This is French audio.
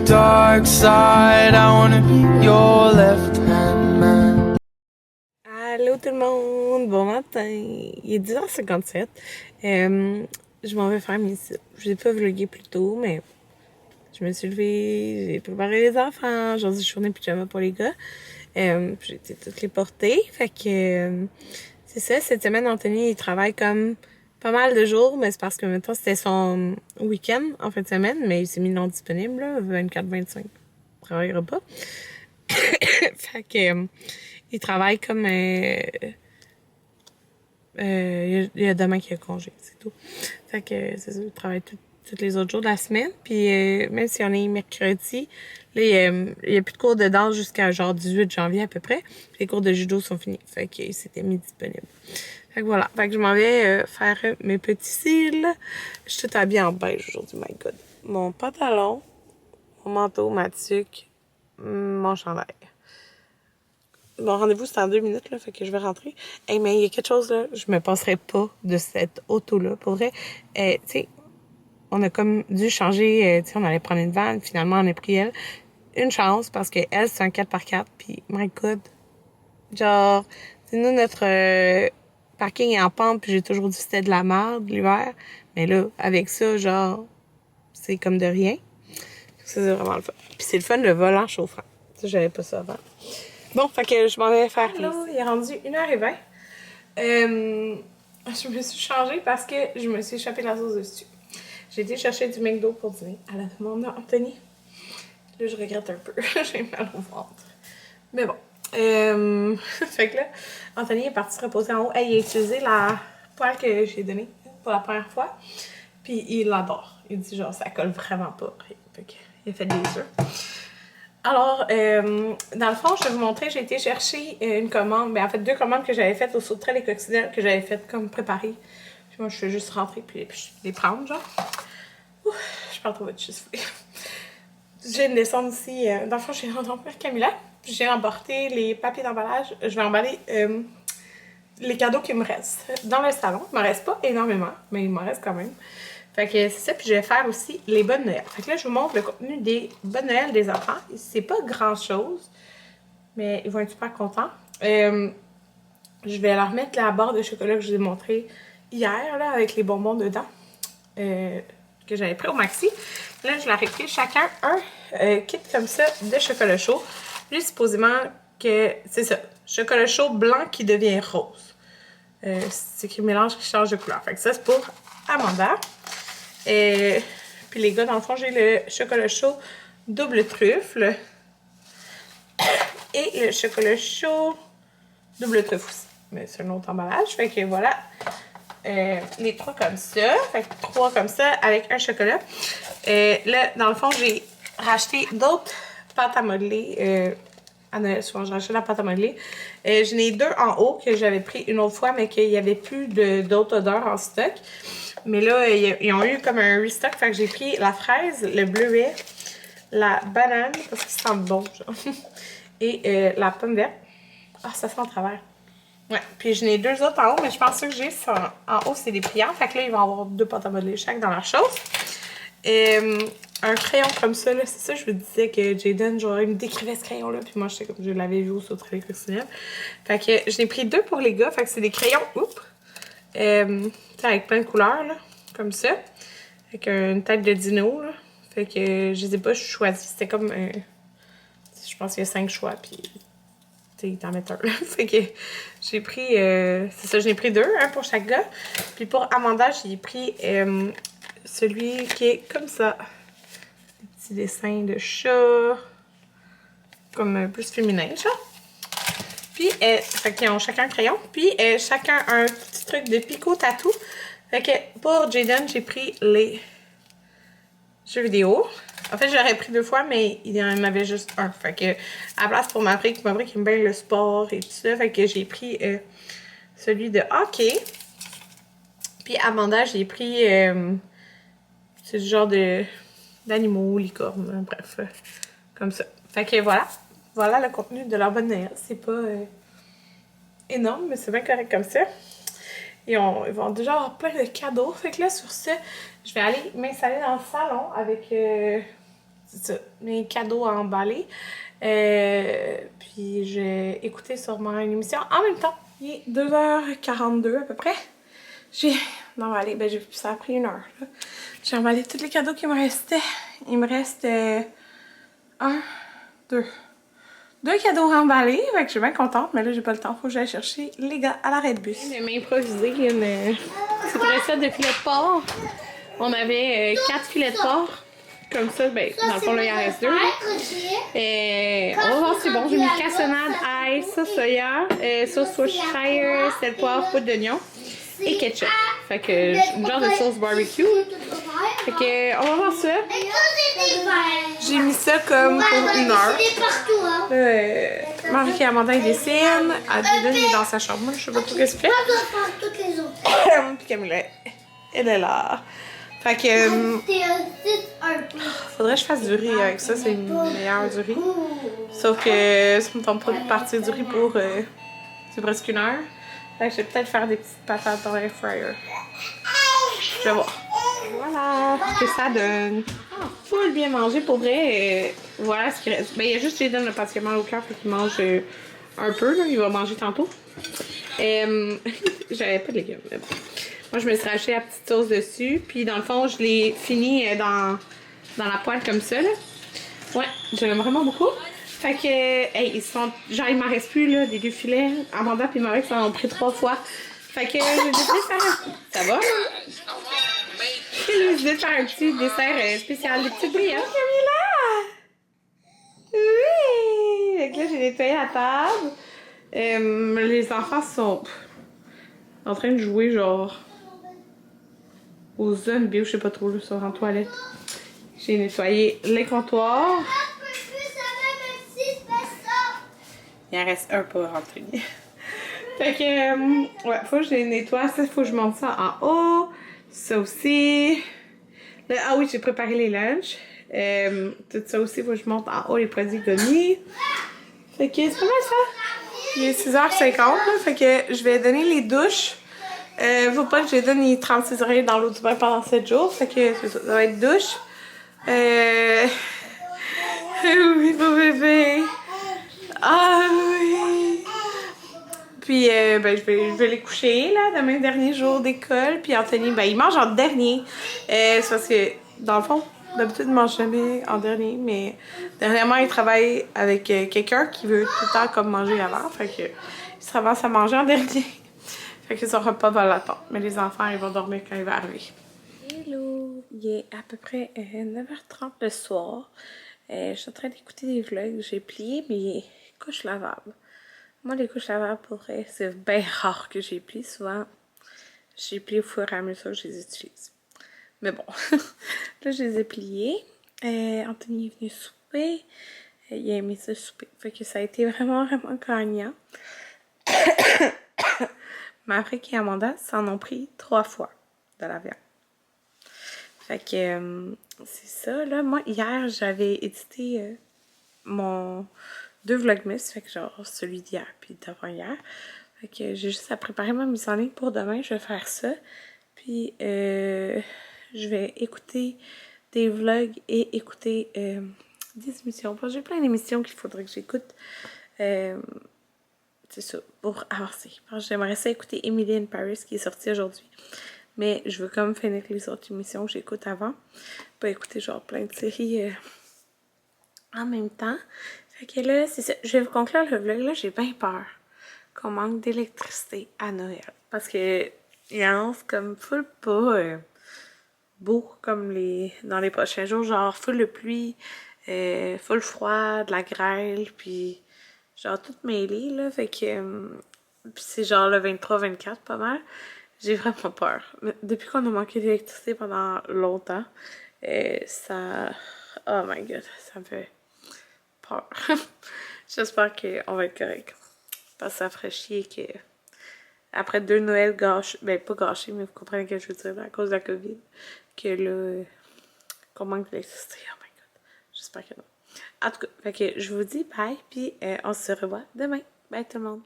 dark side. I wanna be your left hand man. Allô tout le monde, bon matin. Il est 10h57. Je m'en vais faire mes cils. Je n'ai pas vlogué plus tôt, mais je me suis levée, j'ai préparé les enfants. Aujourd'hui, je suis journée pyjama pour les gars. J'ai été toutes les porter. Fait que c'est ça, cette semaine, Anthony, il travaille comme pas mal de jours, mais c'est parce que maintenant c'était son week-end en fin de semaine, mais il s'est mis non disponible, 24-25. Il travaillera pas. Fait que il travaille comme il y a demain qu'il y a congé, c'est tout. Fait que c'est ça, il travaille tous les autres jours de la semaine. Puis même si on est mercredi, là, il y a plus de cours de danse jusqu'à genre 18 janvier à peu près. Puis les cours de judo sont finis. Fait que c'était mis disponible. Fait que voilà. Fait que je m'en vais faire mes petits cils. Je suis toute habillée en beige aujourd'hui, my god. Mon pantalon, mon manteau, ma tuque, mon chandail. Mon rendez-vous, c'est en 2 minutes, là, fait que je vais rentrer. Hey, mais il y a quelque chose, là, je me passerai pas de cette auto-là. Pour vrai, tu sais, on a comme dû changer, tu sais, on allait prendre une vanne, finalement, on a pris elle. Une chance, parce que elle, c'est un 4x4, puis my god, genre, c'est nous, notre parking est en pente, puis j'ai toujours dit que c'était de la merde l'hiver. Mais là, avec ça, genre, c'est comme de rien. Ça, c'est vraiment le fun. Puis c'est le fun, le volant chauffant. Ça, j'avais pas ça avant. Bon, fait que je m'en vais faire il est rendu 1h20. Je me suis changée parce que je me suis échappé la sauce dessus. J'ai été chercher du McDo pour dîner à la demande d'Anthony. Là, je regrette un peu. J'ai mal au ventre. Mais bon. Fait que là, Anthony est parti se reposer en haut. Hey, il a utilisé la poêle que j'ai donnée pour la première fois. Puis il l'adore. Il dit genre, ça colle vraiment pas. Fait que, il a fait des œufs. Alors, dans le fond, je vais vous montrer, j'ai été chercher une commande, en fait 2 commandes que j'avais faites au Sauterelle et Coccinelle, que j'avais faites comme préparer. Puis moi, je fais juste rentrer puis les prendre, genre. Ouh, je parle trop vite, je suis soufflée. J'ai une descente ici, dans le fond, j'ai rencontré Camilla. J'ai emporté les papiers d'emballage. Je vais emballer les cadeaux qui me restent dans le salon. Il m'en reste pas énormément, mais il m'en reste quand même. Fait que c'est ça, puis je vais faire aussi les bonnes Noël. Fait que là, je vous montre le contenu des bonnes Noël des enfants. C'est pas grand-chose, mais ils vont être super contents. Je vais leur mettre la barre de chocolat que je vous ai montré hier, là, avec les bonbons dedans, que j'avais pris au Maxi. Là, je leur ai pris chacun un kit comme ça de chocolat chaud. Lui, supposément que c'est ça, chocolat chaud blanc qui devient rose. C'est écrit mélange qui change de couleur. Fait que ça, c'est pour Amanda. Puis les gars, dans le fond, j'ai le chocolat chaud double truffe et le chocolat chaud double truffe aussi. Mais c'est un autre emballage. Fait que voilà, les 3 comme ça. Fait que 3 comme ça avec un chocolat. Là, dans le fond, j'ai racheté d'autres pâtes à modeler. À Noël, souvent, je rachète la pâte à modeler. J'en ai 2 en haut que j'avais pris une autre fois, mais qu'il n'y avait plus d'autres odeurs en stock. Mais là, ils ont eu comme un restock. Fait que j'ai pris la fraise, le bleuet, la banane, parce qu'ils sentent bon, genre. Et la pomme verte. Ah, ça sent en travers. Ouais. Puis j'en ai 2 autres en haut, mais je pense que j'ai en haut, c'est des pliants. Fait que là, ils vont avoir 2 pâtes à modeler chaque dans leur chose. Un crayon comme ça, là, c'est ça, je vous disais que Jayden, genre, il me décrivait ce crayon-là, puis moi, j'étais comme, je l'avais vu au Sauterelle et Coccinelle. Fait que j'en ai pris 2 pour les gars, fait que c'est des crayons, avec plein de couleurs, là, comme ça, avec une tête de dino, là. Fait que je les ai pas choisis, c'était comme, je pense qu'il y a 5 choix, puis ils t'en mettent un, là. Fait que j'ai pris, c'est ça, j'en ai pris 2, un pour chaque gars. Puis pour Amanda, j'ai pris celui qui est comme ça. Des petits dessins de chat, comme plus féminin, genre. Puis, fait qu'ils ont chacun un crayon. Puis, chacun un petit truc de picot tatou. Fait que pour Jayden, j'ai pris les jeux vidéo. En fait, j'aurais pris 2 fois, mais il y en avait juste un. Fait que, à la place pour Maverick qui aime bien le sport et tout ça, fait que j'ai pris celui de hockey. Puis Amanda, j'ai pris ce genre d'animaux, licornes, bref, comme ça. Fait que voilà. Voilà le contenu de leur bonne Noël. C'est pas énorme, mais c'est bien correct comme ça. Ils vont déjà avoir plein de cadeaux. Fait que là, sur ce, je vais aller m'installer dans le salon avec c'est ça, mes cadeaux à emballer. Puis j'ai écouté sûrement une émission en même temps. Il est 2h42 à peu près. J'ai emballé, ben ça a pris 1 heure. Là. J'ai emballé tous les cadeaux qui me restaient. Il me reste 1, 2 cadeaux emballés, fait que je suis bien contente, mais là j'ai pas le temps, faut que j'aille chercher les gars à l'arrêt de bus. Je viens de m'improviser une petite recette de filet de porc. On avait 4 filets de porc. Comme ça, ben, dans le fond, là, il en reste 2. Et on va voir si c'est bon. J'ai mis cassonade, ail, sauce soya, sauce Worcestershire, sel, poivre, poudre d'oignon et ketchup. Fait que, une genre de sauce barbecue. Fait que, on va voir ça. J'ai mis ça comme pour 1 heure. Marie qui Amanda il dessine. Adèle il est dans sa chambre. Je sais pas trop ce qu'elle fait. Puis Camilla, elle est là. Fait que. Faudrait que je fasse du riz avec ça, c'est meilleur du riz. Sauf que ça me tente pas de partir du riz pour. C'est presque 1 heure. Fait que je vais peut-être faire des petites patates dans l'air fryer. Je vais voir. Voilà ce que ça donne. Full bien manger pour vrai. Voilà ce qui reste. Ben, il y a juste Jaden parce qu'il a mal au cœur, fait qu'il mange un peu. Là. Il va manger tantôt. J'avais pas de légumes. Mais bon. Moi, je me suis racheté la petite sauce dessus. Puis, dans le fond, je l'ai fini dans la poêle comme ça. Là. Ouais, j'aime vraiment beaucoup. Fait que, hey, ils sont. Genre, il m'en reste plus, là, des 2 filets. Amanda et Marie, ça en ont pris 3 fois. Fait que, j'ai décidé de faire un. Ça va? J'ai décidé de faire un petit dessert spécial. Des petites brioches. Camilla! Oui! Fait que là, j'ai nettoyé la table. Les enfants sont en train de jouer, genre. Aux zombies, je sais pas trop, là, sur en toilette. J'ai nettoyé les comptoirs. Il en reste un pour Anthony. Fait que, ouais, faut que je les nettoie. Ça, faut que je monte ça en haut. Ça aussi. Là, ah oui, j'ai préparé les lunchs. Tout ça aussi, faut que je monte en haut les produits gommis. Fait que c'est pas mal ça. Il est 6h50, là, fait que je vais donner les douches. Faut pas que je donne les 36 oreilles dans l'eau du bain pendant 7 jours. Fait que ça va être douche. Oui, beau bébé. Ah oui. Puis ben, je vais les coucher là, demain dernier jour d'école. Puis Anthony, ben il mange en dernier. C'est parce que dans le fond, d'habitude il mange jamais en dernier. Mais dernièrement il travaille avec quelqu'un qui veut tout le temps comme manger avant. Fait que il se ramasse à manger en dernier. Fait que son repas va l'attendre. Mais les enfants, ils vont dormir quand il va arriver. Hello! Il est à peu près 9h30 le soir. Je suis en train d'écouter des vlogs. J'ai plié mes couches lavables. Moi, les couches lavables, pour vrai, c'est bien rare que j'ai plié. Souvent, j'ai plié au fur et à mesure que je les utilise. Mais bon, là, je les ai pliées. Anthony est venu souper. Il a aimé ça souper. Fait que ça a été vraiment, vraiment gagnant. Maverick et Amanda s'en ont pris 3 fois de la viande. Fait que c'est ça, là. Moi, hier, j'avais édité mon 2 vlogmas. Fait que genre celui d'hier puis d'avant-hier. Fait que j'ai juste à préparer ma mise en ligne pour demain. Je vais faire ça. Puis je vais écouter des vlogs et écouter des émissions. Parce que j'ai plein d'émissions qu'il faudrait que j'écoute. C'est ça, pour avancer. J'aimerais ça écouter Emily in Paris qui est sortie aujourd'hui. Mais je veux comme finir les autres émissions que j'écoute avant. Pas écouter genre plein de séries en même temps. Fait que là, c'est ça. Je vais vous conclure le vlog. Là, j'ai bien peur qu'on manque d'électricité à Noël. Parce que il annonce comme full pas beau comme dans les prochains jours. Genre full de pluie, full froid, de la grêle, puis genre tout mêlé, là, fait que c'est genre le 23-24 pas mal. J'ai vraiment peur. Mais depuis qu'on a manqué d'électricité pendant longtemps, ça... Oh my god, ça me fait peur. J'espère qu'on va être correct. Parce que ça ferait chier que... Après 2 Noëls gâchés, ben pas gâchés, mais vous comprenez ce que je veux dire, à cause de la COVID, que là, qu'on manque d'électricité. Oh my god. J'espère que non. En tout cas, fait que je vous dis bye, puis on se revoit demain. Bye tout le monde.